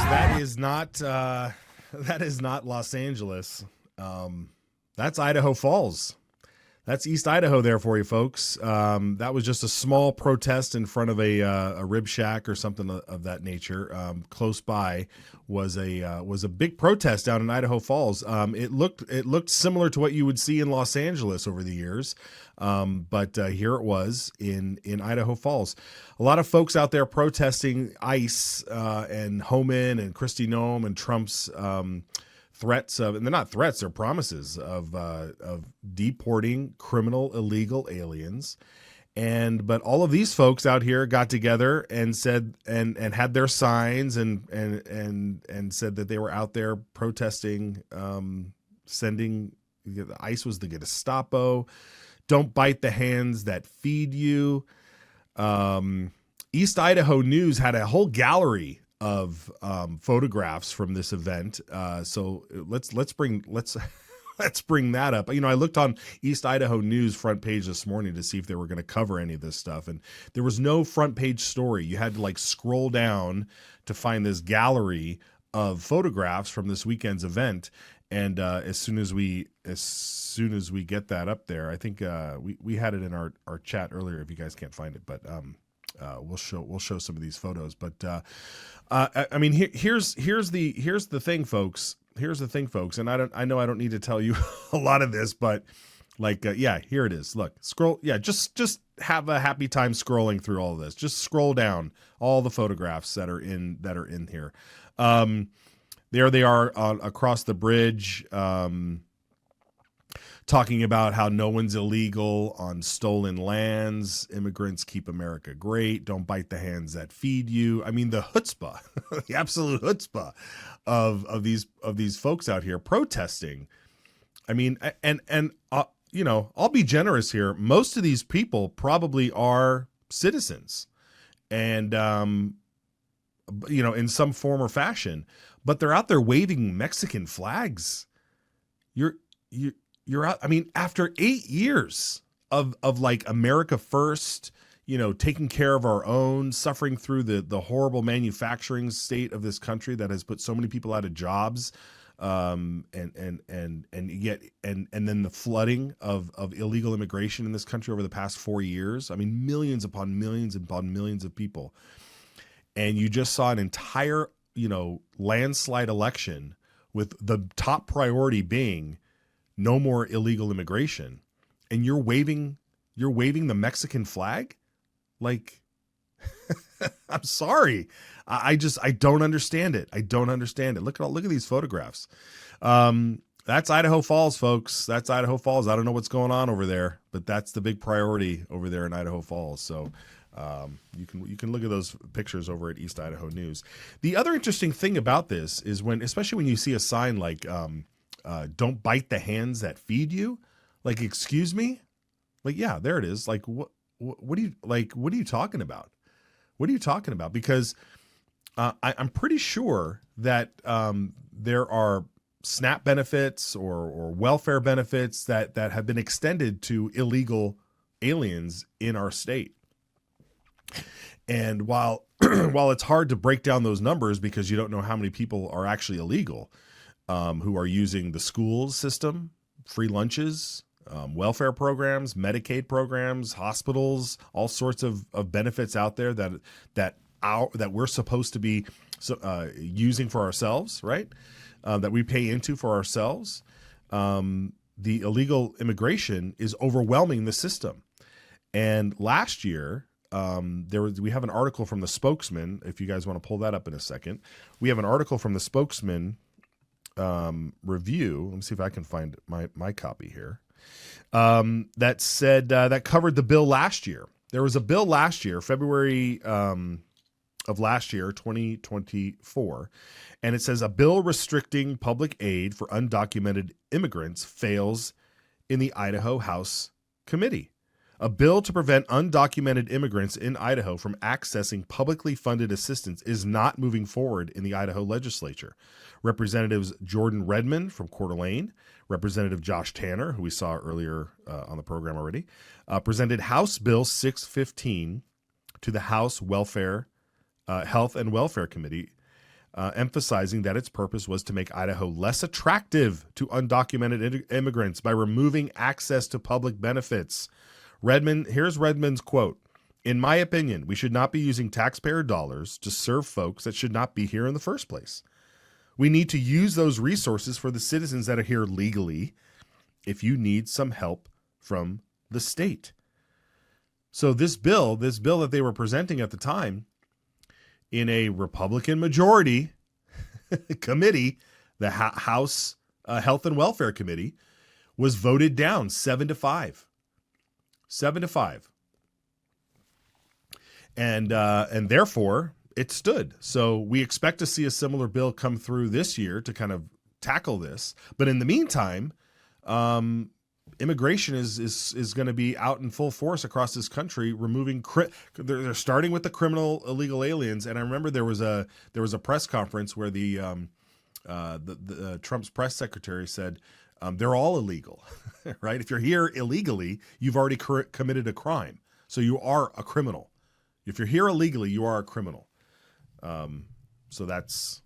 that is not Los Angeles. That's Idaho Falls. That's East Idaho there for you, folks. That was just a small protest in front of a rib shack or something of that nature. Close by was a big protest down in Idaho Falls. It looked similar to what you would see in Los Angeles over the years, but here it was in Idaho Falls. A lot of folks out there protesting ICE and Homan and Kristi Noem and Trump's threats of, and they're not threats, they're promises of deporting criminal illegal aliens. But all of these folks out here got together and said and had their signs and said that they were out there protesting, sending the ICE was the Gestapo. Don't bite the hands that feed you. East Idaho News had a whole gallery of photographs from this event. So let's bring that up. You know, I looked on East Idaho News front page this morning to see if they were going to cover any of this stuff, and there was no front page story. You had to like scroll down to find this gallery of photographs from this weekend's event. And as soon as we get that up there, I think we had it in our chat earlier. If you guys can't find it, but we'll show some of these photos. But I mean, here's the thing, folks. Here's the thing, folks. And I know I don't need to tell you a lot of this, but like, yeah, here it is. Look, scroll. Yeah, just have a happy time scrolling through all of this. Just scroll down all the photographs that are in here. There they are across the bridge, talking about how no one's illegal on stolen lands. Immigrants keep America great. Don't bite the hands that feed you. I mean, the chutzpah, the absolute chutzpah of these folks out here protesting. I mean, and you know, I'll be generous here. Most of these people probably are citizens, and you know, in some form or fashion, but they're out there waving Mexican flags. You're out. I mean, after 8 years of like America first, you know, taking care of our own, suffering through the horrible manufacturing state of this country that has put so many people out of jobs, and then the flooding of illegal immigration in this country over the past 4 years. I mean, millions upon millions upon millions of people. And you just saw an entire, you know, landslide election with the top priority being no more illegal immigration, and you're waving the Mexican flag. Like, I'm sorry. I don't understand it. I don't understand it. Look at these photographs. That's Idaho Falls, folks. That's Idaho Falls. I don't know what's going on over there, but that's the big priority over there in Idaho Falls. So you can look at those pictures over at East Idaho News. The other interesting thing about this is especially when you see a sign like, don't bite the hands that feed you. Like, excuse me? Like, yeah, there it is. Like, what are you talking about? What are you talking about? Because I'm pretty sure that there are SNAP benefits or welfare benefits that have been extended to illegal aliens in our state. And while it's hard to break down those numbers because you don't know how many people are actually illegal, who are using the school system, free lunches, welfare programs, Medicaid programs, hospitals, all sorts of benefits out there that we're supposed to be using for ourselves, right? That we pay into for ourselves. The illegal immigration is overwhelming the system. And last year, we have an article from the Spokesman. If you guys want to pull that up in a second, we have an article from the Spokesman review. Let me see if I can find my copy here. That said, that covered the bill last year. There was a bill last year, February of last year, 2024, and it says a bill restricting public aid for undocumented immigrants fails in the Idaho House Committee. A bill to prevent undocumented immigrants in Idaho from accessing publicly funded assistance is not moving forward in the Idaho legislature. Representatives Jordan Redmond from Coeur d'Alene, Representative Josh Tanner, who we saw earlier on the program already, presented House Bill 615 to the House Health and Welfare Committee emphasizing that its purpose was to make Idaho less attractive to undocumented immigrants by removing access to public benefits. Here's Redmond's quote. In my opinion, we should not be using taxpayer dollars to serve folks that should not be here in the first place. We need to use those resources for the citizens that are here legally if you need some help from the state. So this bill that they were presenting at the time in a Republican majority committee, the House Health and Welfare Committee, was voted down 7-5. 7-5. And therefore it stood. So we expect to see a similar bill come through this year to kind of tackle this. But in the meantime, immigration is going to be out in full force across this country, removing. They're starting with the criminal illegal aliens. And I remember there was a press conference where the Trump's press secretary said they're all illegal, right? If you're here illegally, you've already committed a crime, so you are a criminal. If you're here illegally, you are a criminal. So that's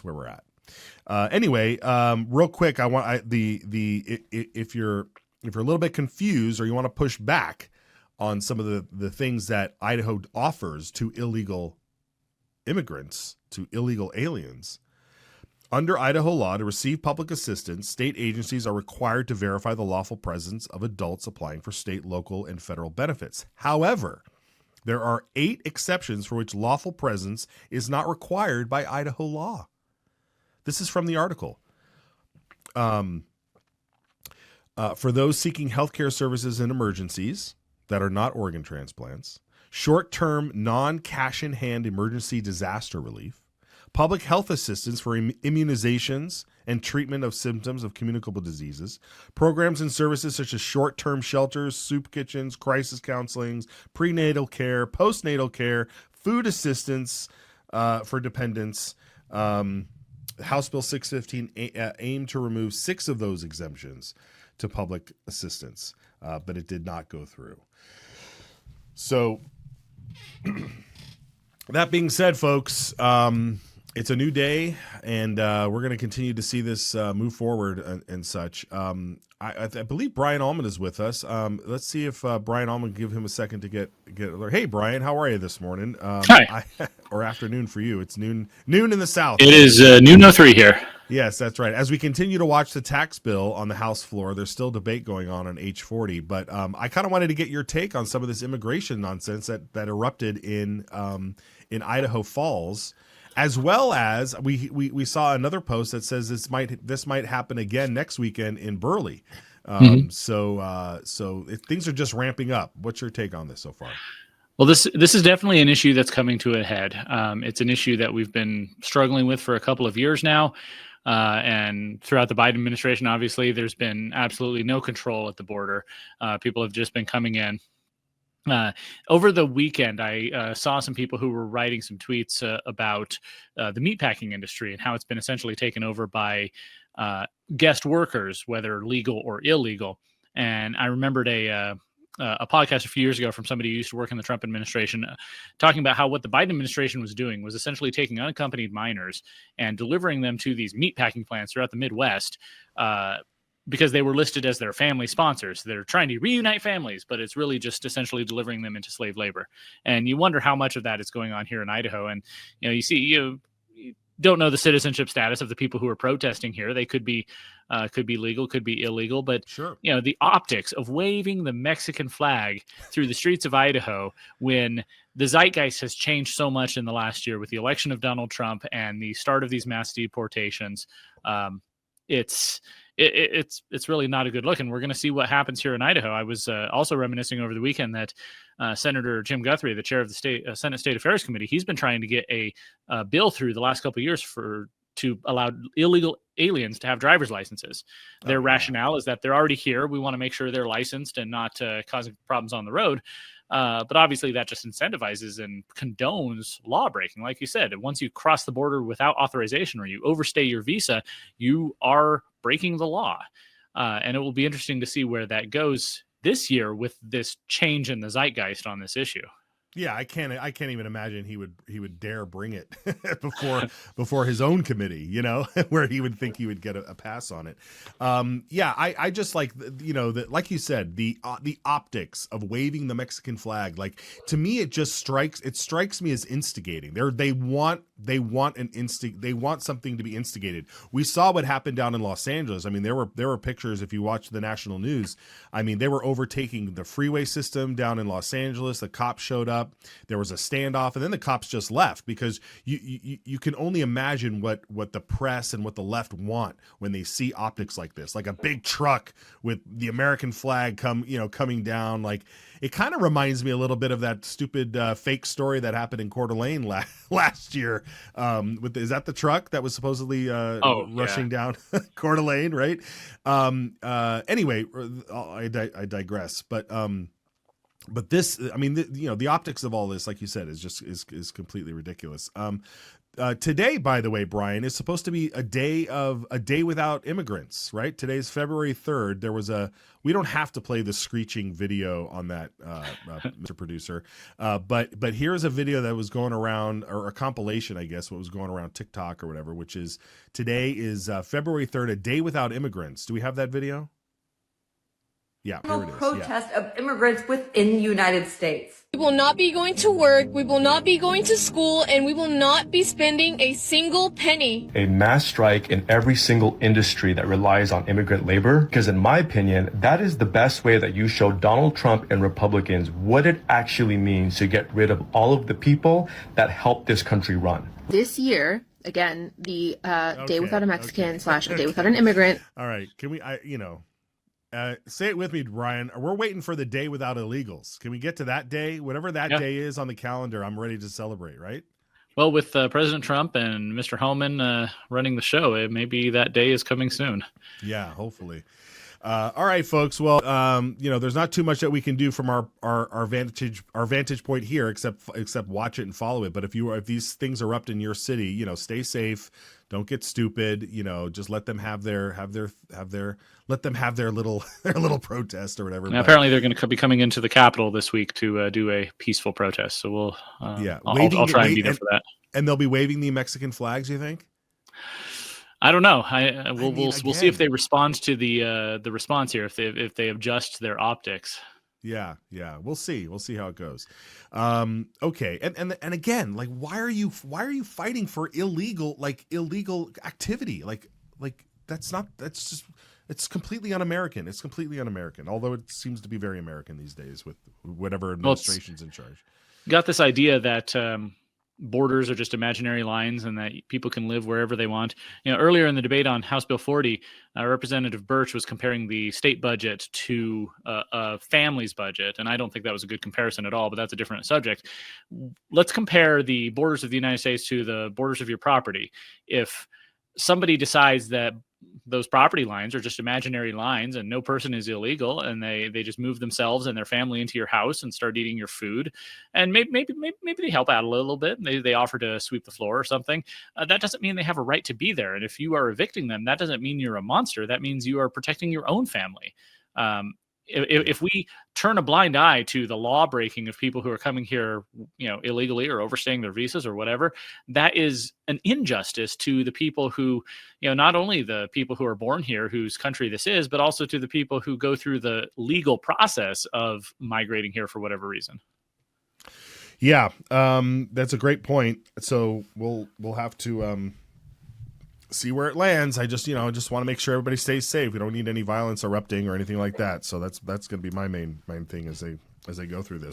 where we're at. Anyway, real quick, if you're a little bit confused or you want to push back on some of the things that Idaho offers to illegal immigrants, to illegal aliens, under Idaho law, to receive public assistance, state agencies are required to verify the lawful presence of adults applying for state, local, and federal benefits. However, there are 8 exceptions for which lawful presence is not required by Idaho law. This is from the article. For those seeking healthcare services in emergencies that are not organ transplants, short-term non-cash-in-hand emergency disaster relief, public health assistance for immunizations and treatment of symptoms of communicable diseases, programs and services such as short-term shelters, soup kitchens, crisis counselings, prenatal care, postnatal care, food assistance for dependents. House Bill 615 aimed to remove 6 of those exemptions to public assistance, but it did not go through. So that being said, folks, it's a new day, and we're going to continue to see this move forward and such. I believe Brian Allman is with us. Let's see if Brian Allman, give him a second to get. Hey, Brian, how are you this morning? Hi. Or afternoon for you. It's noon in the South. It is noon 03 here. Yes, that's right. As we continue to watch the tax bill on the House floor, there's still debate going on H40. But I kind of wanted to get your take on some of this immigration nonsense that erupted in Idaho Falls. As well as we saw another post that says this might happen again next weekend in Burley. So things are just ramping up. What's your take on this so far? Well, this is definitely an issue that's coming to a head. It's an issue that we've been struggling with for a couple of years now. And throughout the Biden administration, obviously, there's been absolutely no control at the border. People have just been coming in. Over the weekend, I saw some people who were writing some tweets about the meatpacking industry and how it's been essentially taken over by guest workers, whether legal or illegal. And I remembered a podcast a few years ago from somebody who used to work in the Trump administration talking about how what the Biden administration was doing was essentially taking unaccompanied minors and delivering them to these meatpacking plants throughout the Midwest, because they were listed as their family sponsors. They're trying to reunite families, but it's really just essentially delivering them into slave labor. And you wonder how much of that is going on here in Idaho. And, you don't know the citizenship status of the people who are protesting here. They could be legal, could be illegal, but sure. The optics of waving the Mexican flag through the streets of Idaho when the zeitgeist has changed so much in the last year with the election of Donald Trump and the start of these mass deportations, it's really not a good look, and we're going to see what happens here in Idaho. I was also reminiscing over the weekend that Senator Jim Guthrie, the chair of the Senate State Affairs Committee, he's been trying to get a bill through the last couple of years to allow illegal aliens to have driver's licenses. Their rationale is that they're already here. We want to make sure they're licensed and not causing problems on the road. But obviously that just incentivizes and condones law breaking. Like you said, once you cross the border without authorization or you overstay your visa, you are breaking the law. And it will be interesting to see where that goes this year with this change in the zeitgeist on this issue. Yeah, I can't even imagine he would dare bring it before his own committee, where he would think he would get a pass on it. Yeah, I just like, like you said, the optics of waving the Mexican flag. Like, to me, it strikes me as instigating. They want something to be instigated. We saw what happened down in Los Angeles. I mean, there were pictures, if you watch the national news. I mean, they were overtaking the freeway system down in Los Angeles. The cops showed up. There was a standoff, and then the cops just left, because you can only imagine what the press and what the left want when they see optics like this, like a big truck with the American flag coming down. Like, it kind of reminds me a little bit of that stupid fake story that happened in Coeur d'Alene last year. Is that the truck that was supposedly rushing down Coeur d'Alene, right? Anyway, I digress, but this, I mean, the optics of all this, like you said, is completely ridiculous. Today, by the way, Brian, is supposed to be a day without immigrants, right? Today's February 3rd. We don't have to play the screeching video on that, Mr. Producer. But here's a video that was going around, or a compilation, I guess, what was going around TikTok or whatever, which is today is February 3rd, a day without immigrants. Do we have that video? Yeah, here it is. Protest of immigrants within the United States. We will not be going to work, we will not be going to school, and we will not be spending a single penny. A mass strike in every single industry that relies on immigrant labor, because in my opinion, that is the best way that you show Donald Trump and Republicans what it actually means to get rid of all of the people that help this country run. This year, again, the day without a Mexican / a day without an immigrant. All right, can we, say it with me, Brian. We're waiting for the day without illegals. Can we get to that day? Whatever that day is on the calendar, I'm ready to celebrate, right? Well, with President Trump and Mr. Homan running the show, maybe that day is coming soon. Yeah, hopefully. All right, folks. Well, there's not too much that we can do from our vantage point here, except watch it and follow it. But if these things erupt in your city, stay safe. Don't get stupid. Just let them have their little protest or whatever. Now, apparently, they're going to be coming into the Capitol this week to do a peaceful protest. So we'll I'll try and be there for that. And they'll be waving the Mexican flags, you think? I don't know. We'll see if they respond to the response here. If they adjust their optics. Yeah. We'll see how it goes. Okay. And again, like, why are you fighting for illegal activity? Like it's completely un-American. It's completely un-American. Although it seems to be very American these days with whatever administration's in charge. Got this idea that borders are just imaginary lines and that people can live wherever they want. Earlier in the debate on House Bill 40, Representative Birch was comparing the state budget to a family's budget, and I don't think that was a good comparison at all, but that's a different subject. Let's compare the borders of the United States to the borders of your property. If somebody decides that those property lines are just imaginary lines and no person is illegal, and they just move themselves and their family into your house and start eating your food, and maybe they help out a little bit, they offer to sweep the floor or something, that doesn't mean they have a right to be there. And if you are evicting them, that doesn't mean you're a monster. That means you are protecting your own family. If we turn a blind eye to the law breaking of people who are coming here, illegally or overstaying their visas or whatever, that is an injustice to the people who, not only the people who are born here, whose country this is, but also to the people who go through the legal process of migrating here for whatever reason. Yeah, that's a great point. So we'll have to see where it lands. I just want to make sure everybody stays safe. We don't need any violence erupting or anything like that. So that's going to be my main thing as they go through this.